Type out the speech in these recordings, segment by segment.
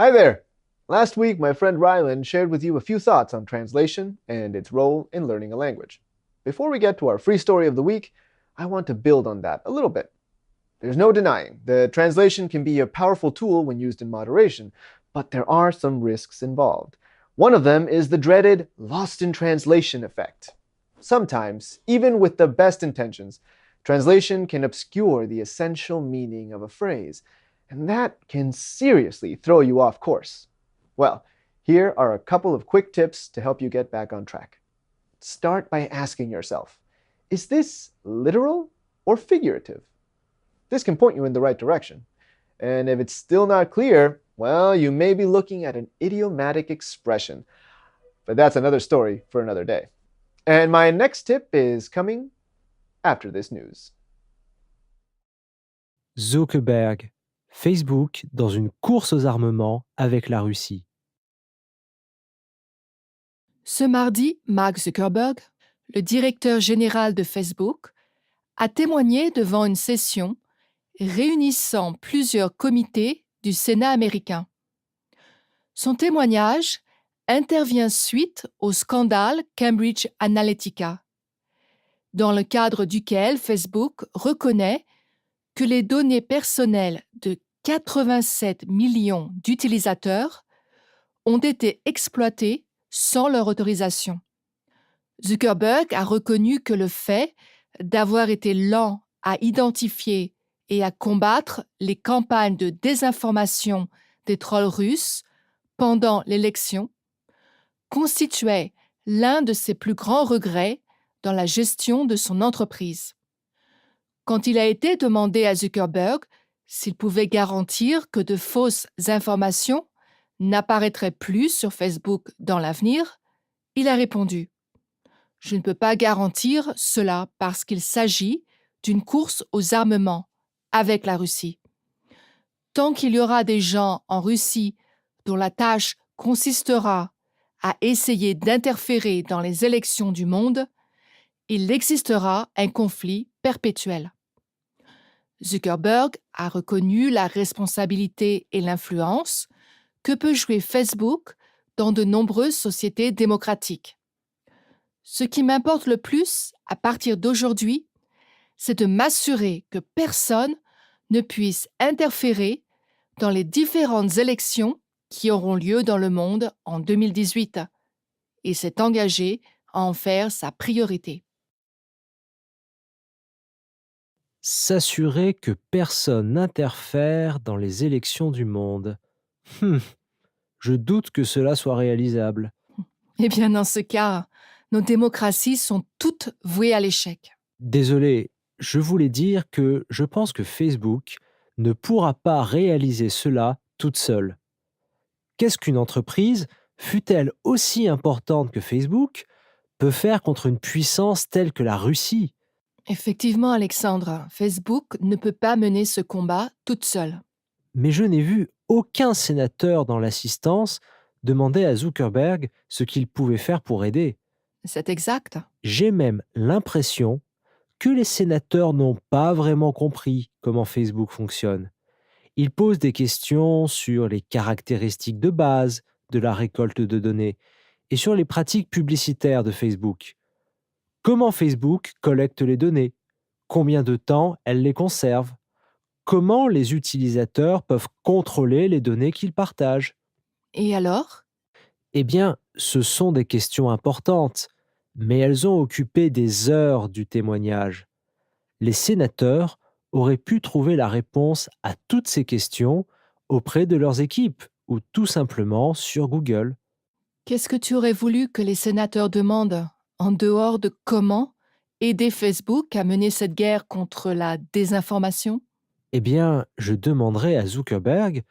Hi there! Last week, my friend Rylan shared with you a few thoughts on translation and its role in learning a language. Before we get to our free story of the week, I want to build on that a little bit. There's no denying that translation can be a powerful tool when used in moderation, but there are some risks involved. One of them is the dreaded lost in translation effect. Sometimes, even with the best intentions, translation can obscure the essential meaning of a phrase, and that can seriously throw you off course. Well, here are a couple of quick tips to help you get back on track. Start by asking yourself, is this literal or figurative? This can point you in the right direction. And if it's still not clear, well, you may be looking at an idiomatic expression. But that's another story for another day. And my next tip is coming after this news. Zuckerberg, Facebook dans une course aux armements avec la Russie. Ce mardi, Mark Zuckerberg, le directeur général de Facebook, a témoigné devant une session réunissant plusieurs comités du Sénat américain. Son témoignage intervient suite au scandale Cambridge Analytica, dans le cadre duquel Facebook reconnaît que les données personnelles de 87 millions d'utilisateurs ont été exploitées sans leur autorisation. Zuckerberg a reconnu que le fait d'avoir été lent à identifier et à combattre les campagnes de désinformation des trolls russes pendant l'élection constituait l'un de ses plus grands regrets dans la gestion de son entreprise. Quand il a été demandé à Zuckerberg s'il pouvait garantir que de fausses informations n'apparaîtraient plus sur Facebook dans l'avenir, il a répondu: « Je ne peux pas garantir cela parce qu'il s'agit d'une course aux armements avec la Russie. Tant qu'il y aura des gens en Russie dont la tâche consistera à essayer d'interférer dans les élections du monde, il existera un conflit perpétuel. » Zuckerberg a reconnu la responsabilité et l'influence que peut jouer Facebook dans de nombreuses sociétés démocratiques. Ce qui m'importe le plus à partir d'aujourd'hui, c'est de m'assurer que personne ne puisse interférer dans les différentes élections qui auront lieu dans le monde en 2018 et s'est engagé à en faire sa priorité. S'assurer que personne n'interfère dans les élections du monde. Je doute que cela soit réalisable. Eh bien, dans ce cas, nos démocraties sont toutes vouées à l'échec. Désolé, je voulais dire que je pense que Facebook ne pourra pas réaliser cela toute seule. Qu'est-ce qu'une entreprise, fût-elle aussi importante que Facebook, peut faire contre une puissance telle que la Russie? Effectivement, Alexandre, Facebook ne peut pas mener ce combat toute seule. Mais je n'ai vu aucun sénateur dans l'assistance demander à Zuckerberg ce qu'il pouvait faire pour aider. C'est exact. J'ai même l'impression que les sénateurs n'ont pas vraiment compris comment Facebook fonctionne. Ils posent des questions sur les caractéristiques de base de la récolte de données et sur les pratiques publicitaires de Facebook. Comment Facebook collecte les données? Combien de temps elle les conserve? Comment les utilisateurs peuvent contrôler les données qu'ils partagent? Et alors? Eh bien, ce sont des questions importantes, mais elles ont occupé des heures du témoignage. Les sénateurs auraient pu trouver la réponse à toutes ces questions auprès de leurs équipes ou tout simplement sur Google. Qu'est-ce que tu aurais voulu que les sénateurs demandent, en dehors de comment aider Facebook à mener cette guerre contre la désinformation? Eh bien, je demanderai à Zuckerberg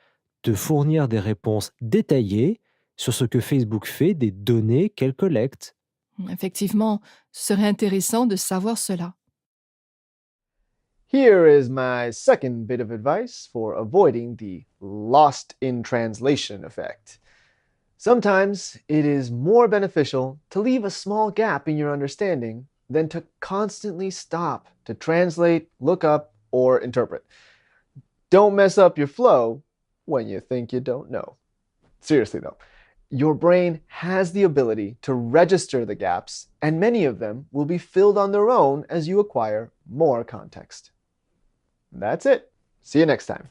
de fournir des réponses détaillées sur ce que Facebook fait des données qu'elle collecte. Effectivement, ce serait intéressant de savoir cela. Here is my second bit of advice for avoiding the lost in translation effect. Sometimes it is more beneficial to leave a small gap in your understanding than to constantly stop to translate, look up, or interpret. Don't mess up your flow when you think you don't know. Seriously though, your brain has the ability to register the gaps, and many of them will be filled on their own as you acquire more context. That's it. See you next time.